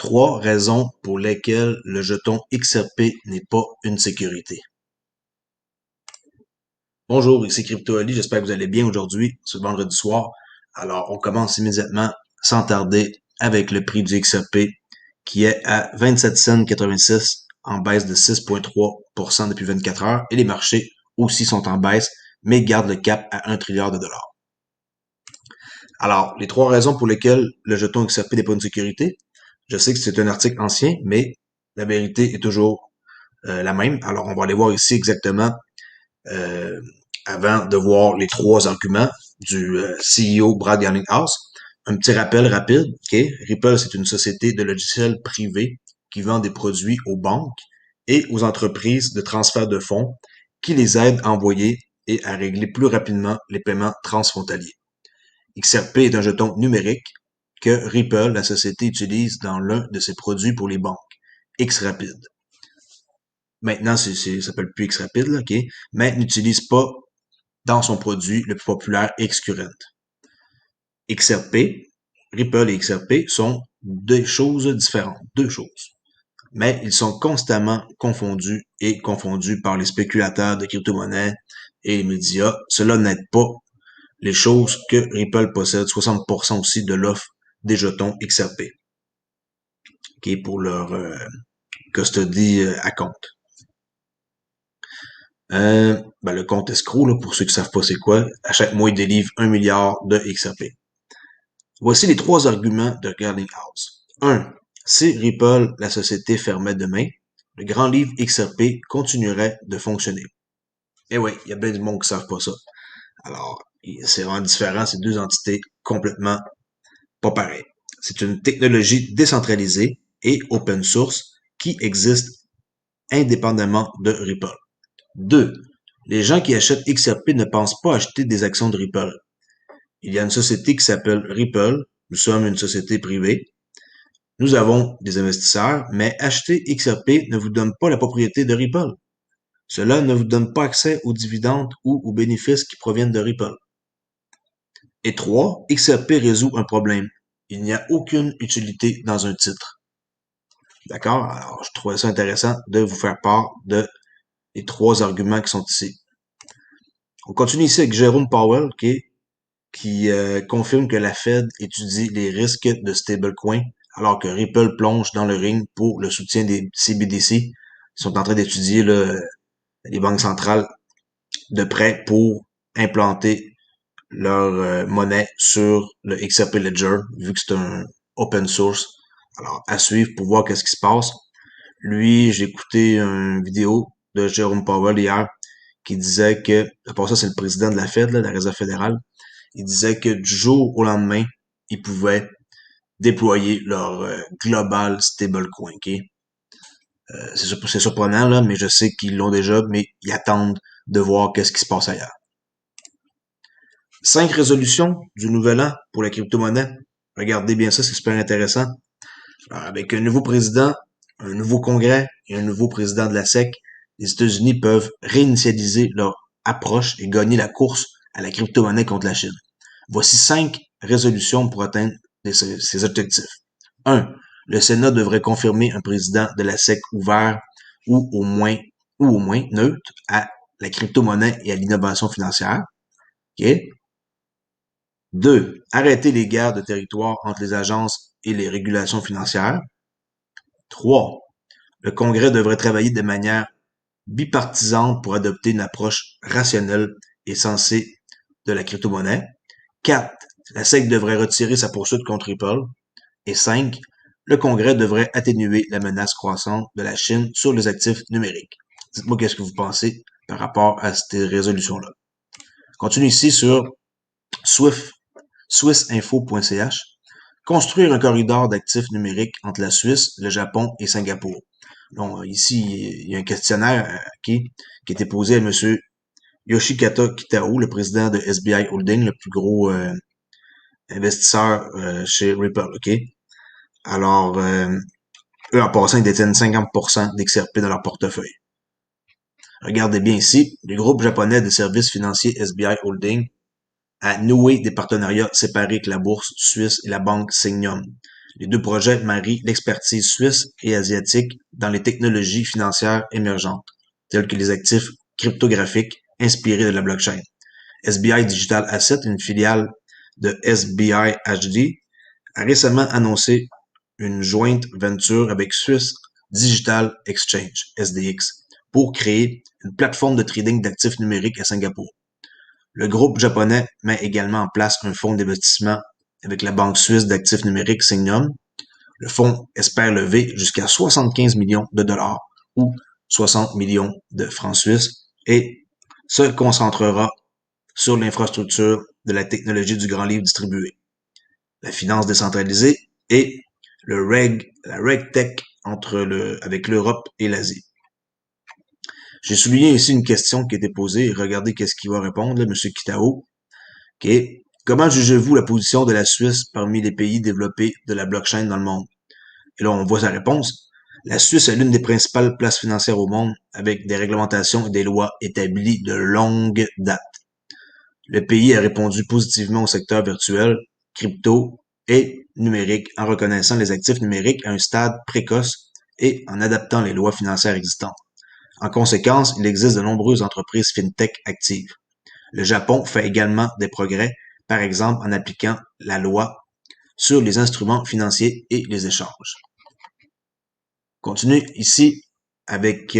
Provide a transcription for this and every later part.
3 raisons pour lesquelles le jeton XRP n'est pas une sécurité. Bonjour, ici Crypto Ali, j'espère que vous allez bien aujourd'hui, ce vendredi soir. Alors, on commence immédiatement, sans tarder, avec le prix du XRP qui est à 27,86 cents en baisse de 6,3% depuis 24 heures et les marchés aussi sont en baisse, mais gardent le cap à 1 trilliard de dollars. Alors, les 3 raisons pour lesquelles le jeton XRP n'est pas une sécurité. Je sais que c'est un article ancien, mais la vérité est toujours la même. Alors, on va aller voir ici exactement euh, avant de voir les 3 arguments du CEO Brad Garlinghouse. Un petit rappel rapide. Okay? Ripple, c'est une société de logiciels privés qui vend des produits aux banques et aux entreprises de transfert de fonds qui les aident à envoyer et à régler plus rapidement les paiements transfrontaliers. XRP est un jeton numérique que Ripple, la société, utilise dans l'un de ses produits pour les banques, XRapid. Maintenant, ça s'appelle plus XRapid, là, OK? Mais n'utilise pas dans son produit le plus populaire, XCurrent. XRP, Ripple et XRP sont deux choses différentes, deux choses. Mais ils sont constamment confondus par les spéculateurs de crypto-monnaies et les médias. Cela n'aide pas les choses que Ripple possède 60% aussi de l'offre des jetons XRP, qui est pour leur custody à compte. Le compte escroc, là, pour ceux qui savent pas c'est quoi, à chaque mois, il délivre 1 milliard de XRP. Voici les 3 arguments de Garlinghouse. 1. Si Ripple, la société, fermait demain, le grand livre XRP continuerait de fonctionner. Eh oui, il y a bien du monde qui ne savent pas ça. Alors, c'est vraiment différent, c'est deux entités complètement pas pareilles. C'est une technologie décentralisée et open source qui existe indépendamment de Ripple. 2. Les gens qui achètent XRP ne pensent pas acheter des actions de Ripple. Il y a une société qui s'appelle Ripple. Nous sommes une société privée. Nous avons des investisseurs, mais acheter XRP ne vous donne pas la propriété de Ripple. Cela ne vous donne pas accès aux dividendes ou aux bénéfices qui proviennent de Ripple. Et 3. XRP résout un problème. Il n'y a aucune utilité dans un titre. D'accord? Alors, je trouvais ça intéressant de vous faire part de les 3 arguments qui sont ici. On continue ici avec Jérôme Powell, qui confirme que la Fed étudie les risques de stablecoin alors que Ripple plonge dans le ring pour le soutien des CBDC. Ils sont en train d'étudier les banques centrales de près pour implanter leur monnaie sur le XRP Ledger, vu que c'est un open source. Alors, à suivre pour voir qu'est-ce qui se passe. Lui, j'ai écouté une vidéo de Jérôme Powell hier qui disait que, pour ça, c'est le président de la Fed, là, de la Réserve fédérale, il disait que du jour au lendemain, ils pouvaient déployer leur global stablecoin. Okay? C'est surprenant, là, mais je sais qu'ils l'ont déjà, mais ils attendent de voir qu'est-ce qui se passe ailleurs. 5 résolutions du nouvel an pour la crypto-monnaie. Regardez bien ça, c'est super intéressant. Alors, avec un nouveau président, un nouveau congrès et un nouveau président de la SEC, les États-Unis peuvent réinitialiser leur approche et gagner la course à la crypto-monnaie contre la Chine. Voici 5 résolutions pour atteindre ces objectifs. 1. Le Sénat devrait confirmer un président de la SEC ouvert ou au moins neutre à la crypto-monnaie et à l'innovation financière. Okay? 2. Arrêter les guerres de territoire entre les agences et les régulations financières. 3. Le Congrès devrait travailler de manière bipartisane pour adopter une approche rationnelle et sensée de la crypto-monnaie. 4. La SEC devrait retirer sa poursuite contre Ripple. Et 5. Le Congrès devrait atténuer la menace croissante de la Chine sur les actifs numériques. Dites-moi qu'est-ce que vous pensez par rapport à ces résolutions-là. Continue ici sur swissinfo.ch. Construire un corridor d'actifs numériques entre la Suisse, le Japon et Singapour. Donc, ici, il y a un questionnaire qui a été posé à M. Yoshikata Kitao, le président de SBI Holding, le plus gros investisseur chez Ripple. Okay? Alors, eux, en passant, ils détiennent 50% d'XRP dans leur portefeuille. Regardez bien ici, le groupe japonais de services financiers SBI Holding a noué des partenariats séparés avec la bourse suisse et la banque Sygnum. Les deux projets marient l'expertise suisse et asiatique dans les technologies financières émergentes, telles que les actifs cryptographiques inspirés de la blockchain. SBI Digital Asset, une filiale de SBI HD, a récemment annoncé une jointe venture avec Swiss Digital Exchange, SDX, pour créer une plateforme de trading d'actifs numériques à Singapour. Le groupe japonais met également en place un fonds d'investissement avec la banque suisse d'actifs numériques Sygnum. Le fonds espère lever jusqu'à 75 millions de dollars ou 60 millions de francs suisses et se concentrera sur l'infrastructure de la technologie du grand livre distribué, la finance décentralisée et la RegTech avec l'Europe et l'Asie. J'ai souligné ici une question qui a été posée. Regardez qu'est-ce qu'il va répondre, là, M. Kitao. Okay. Comment jugez-vous la position de la Suisse parmi les pays développés de la blockchain dans le monde? Et là, on voit sa réponse. La Suisse est l'une des principales places financières au monde avec des réglementations et des lois établies de longue date. Le pays a répondu positivement au secteur virtuel, crypto et numérique en reconnaissant les actifs numériques à un stade précoce et en adaptant les lois financières existantes. En conséquence, il existe de nombreuses entreprises fintech actives. Le Japon fait également des progrès, par exemple en appliquant la loi sur les instruments financiers et les échanges. Continue ici avec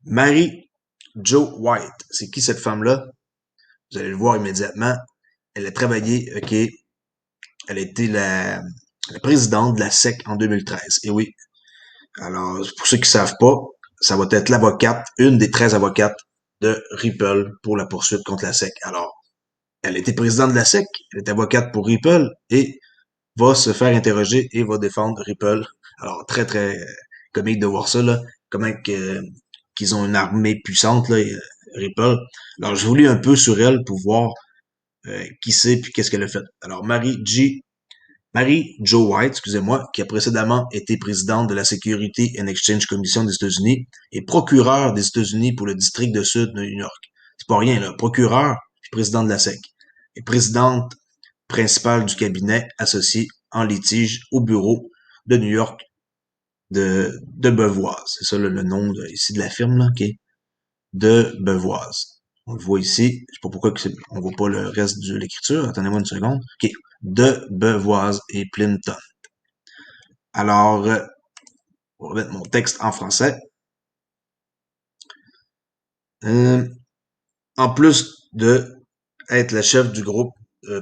Mary Jo White. C'est qui cette femme-là? Vous allez le voir immédiatement. Elle a travaillé, OK, elle a été la présidente de la SEC en 2013. Et oui, alors, pour ceux qui ne savent pas, ça va être l'avocate, une des 13 avocates de Ripple pour la poursuite contre la SEC. Alors, elle était présidente de la SEC, elle est avocate pour Ripple et va se faire interroger et va défendre Ripple. Alors, très, très comique de voir ça, là. Comment qu'ils ont une armée puissante, là, Ripple. Alors, je voulais un peu sur elle pour voir qui c'est puis qu'est-ce qu'elle a fait. Alors, Mary Jo White, excusez-moi, qui a précédemment été présidente de la Security and Exchange Commission des États-Unis et procureure des États-Unis pour le district de Sud de New York. C'est pas rien, là. Procureur puis présidente de la SEC. Et présidente principale du cabinet associé en litige au bureau de New York de Bevoise. C'est ça le nom ici de la firme, là, OK? De Bevoise. On le voit ici. Je sais pas pourquoi on voit pas le reste de l'écriture. Attendez-moi une seconde. OK. De Bevoise et Plimpton. Alors, on va mettre mon texte en français. En plus de être la chef du groupe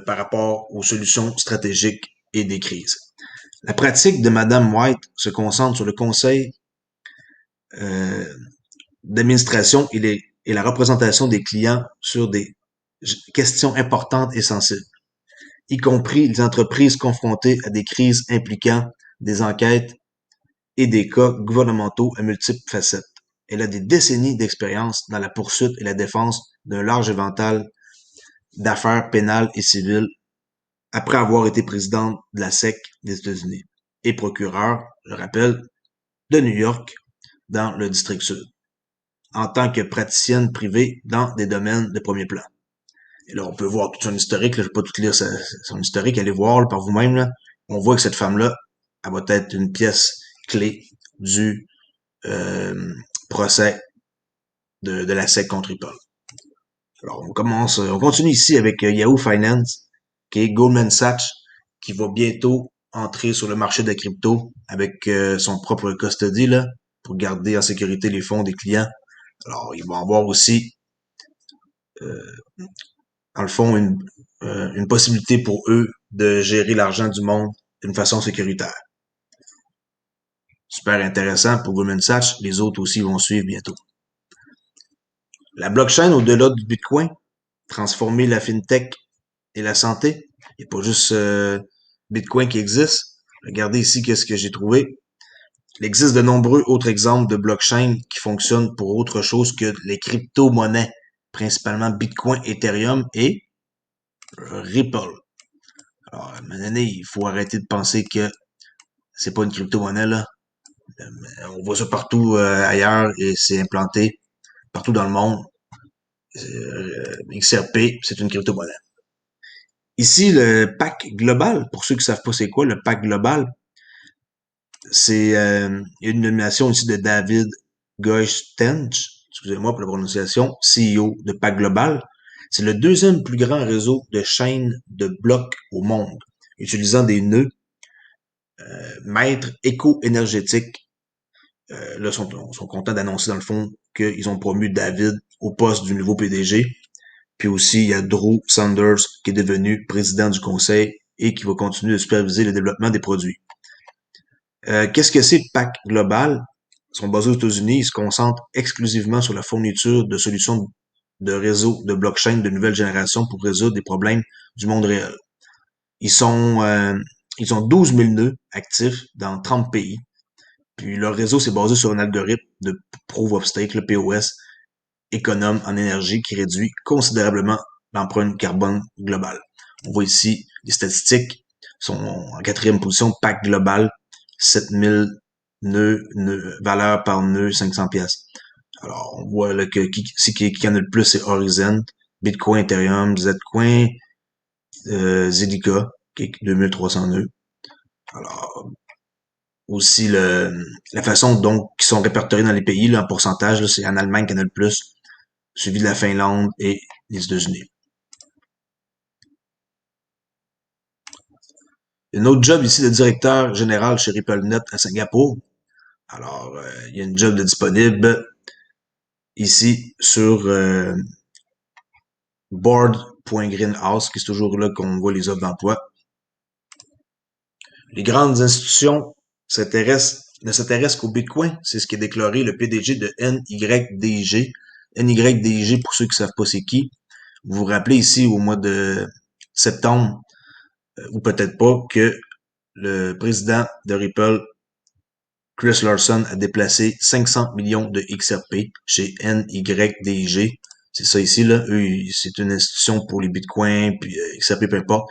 par rapport aux solutions stratégiques et des crises. La pratique de Madame White se concentre sur le conseil d'administration et la représentation des clients sur des questions importantes et sensibles, y compris les entreprises confrontées à des crises impliquant des enquêtes et des cas gouvernementaux à multiples facettes. Elle a des décennies d'expérience dans la poursuite et la défense d'un large éventail d'affaires pénales et civiles après avoir été présidente de la SEC des États-Unis et procureur, je rappelle, de New York dans le district sud, en tant que praticienne privée dans des domaines de premier plan. Et là, on peut voir tout son historique, là, je ne vais pas tout lire son historique, allez voir là, par vous-même. Là. On voit que cette femme-là, elle va être une pièce clé du procès de la SEC contre Ripple. Alors, on continue ici avec Yahoo Finance, qui est Goldman Sachs, qui va bientôt entrer sur le marché de la crypto avec son propre custody, là, pour garder en sécurité les fonds des clients. Alors, ils vont avoir aussi, dans le fond, une possibilité pour eux de gérer l'argent du monde d'une façon sécuritaire. Super intéressant pour Goldman Sachs. Les autres aussi vont suivre bientôt. La blockchain, au-delà du Bitcoin, transformer la fintech et la santé. Il n'y a pas juste Bitcoin qui existe. Regardez ici qu'est-ce que j'ai trouvé. Il existe de nombreux autres exemples de blockchain qui fonctionnent pour autre chose que les crypto-monnaies, principalement Bitcoin, Ethereum et Ripple. Alors, à un moment donné, il faut arrêter de penser que c'est pas une crypto-monnaie, là. On voit ça partout ailleurs et c'est implanté partout dans le monde. XRP, c'est une crypto-monnaie. Ici, le pack global, pour ceux qui savent pas c'est quoi, le pack global, c'est il y a une nomination ici de David Goistench, excusez-moi pour la prononciation, CEO de pack global. C'est le deuxième plus grand réseau de chaînes de blocs au monde, utilisant des nœuds maîtres éco-énergétiques. Là, sont contents d'annoncer dans le fond qu'ils ont promu David au poste du nouveau PDG. Puis aussi, il y a Drew Sanders qui est devenu président du conseil et qui va continuer de superviser le développement des produits. Qu'est-ce que c'est PAC Global? Ils sont basés aux États-Unis. Ils se concentrent exclusivement sur la fourniture de solutions de réseaux de blockchain de nouvelle génération pour résoudre des problèmes du monde réel. Ils sont, ils ont 12 000 nœuds actifs dans 30 pays. Puis leur réseau, c'est basé sur un algorithme de Proof of Stake, le POS, économe en énergie qui réduit considérablement l'empreinte carbone globale. On voit ici les statistiques sont en quatrième position, PAC global, 7000 nœuds, valeur par nœud, 500 pièces. Alors, on voit là que qui en a le plus, c'est Horizon, Bitcoin, Ethereum, Zcoin, Zilliqa, qui est 2300 nœuds. Alors, aussi la façon dont ils sont répertoriés dans les pays, là, en pourcentage, là, c'est en Allemagne qu'il y en a le plus, suivi de la Finlande et les États-Unis. Une autre job ici de directeur général chez RippleNet à Singapour. Alors, il y a une job de disponible ici sur board.greenhouse, qui est toujours là qu'on voit les offres d'emploi. Les grandes institutions ne s'intéressent qu'au Bitcoin. C'est ce qui est déclaré le PDG de NYDG. NYDG, pour ceux qui ne savent pas c'est qui, vous vous rappelez ici au mois de septembre, ou peut-être pas, que le président de Ripple, Chris Larson, a déplacé 500 millions de XRP chez NYDG. C'est ça ici, là. Eux, c'est une institution pour les bitcoins, puis XRP, peu importe.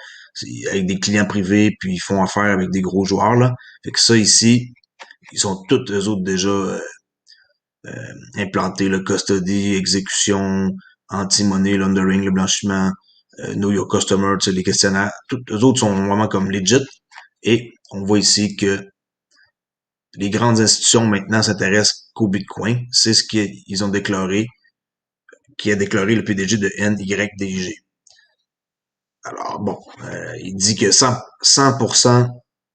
Avec des clients privés, puis ils font affaire avec des gros joueurs, là. Fait que ça ici, ils sont tous eux autres déjà implantés, le custody, exécution, anti-money, laundering, le blanchiment, know your customer, tu sais, les questionnaires. Tous eux autres sont vraiment comme legit. Et on voit ici que les grandes institutions maintenant s'intéressent qu'au Bitcoin. C'est ce qu'ils ont déclaré, qui a déclaré le PDG de NYDG. Alors bon, il dit que 100%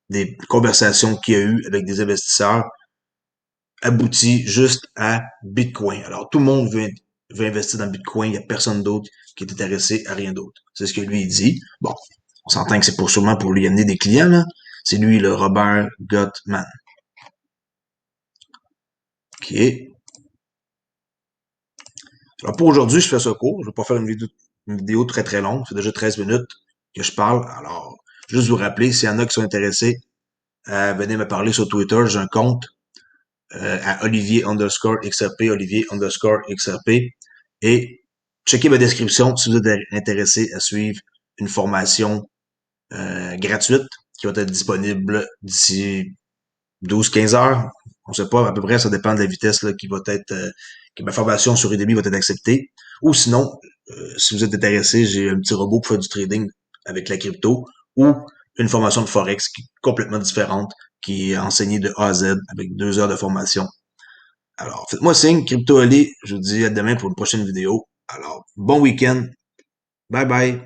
des conversations qu'il y a eu avec des investisseurs aboutit juste à Bitcoin. Alors tout le monde veut investir dans Bitcoin, il n'y a personne d'autre qui est intéressé à rien d'autre. C'est ce que lui il dit. Bon, on s'entend que c'est sûrement pour lui amener des clients, là. C'est lui, le Robert Gottman. OK. Alors pour aujourd'hui, je fais ça court. Je vais pas faire une vidéo très très longue. C'est déjà 13 minutes que je parle. Alors, juste vous rappeler, s'il y en a qui sont intéressés, venez me parler sur Twitter. J'ai un compte à Olivier_XRP. Et checkez ma description si vous êtes intéressé à suivre une formation gratuite qui va être disponible d'ici 12-15 heures. On sait pas, à peu près, ça dépend de la vitesse là, qui va être que ma formation sur Udemy va être acceptée. Ou sinon, si vous êtes intéressé, j'ai un petit robot pour faire du trading avec la crypto ou une formation de Forex qui est complètement différente, qui est enseignée de A à Z avec 2 heures de formation. Alors, faites-moi signe, Crypto Ali. Je vous dis à demain pour une prochaine vidéo. Alors, bon week-end. Bye bye.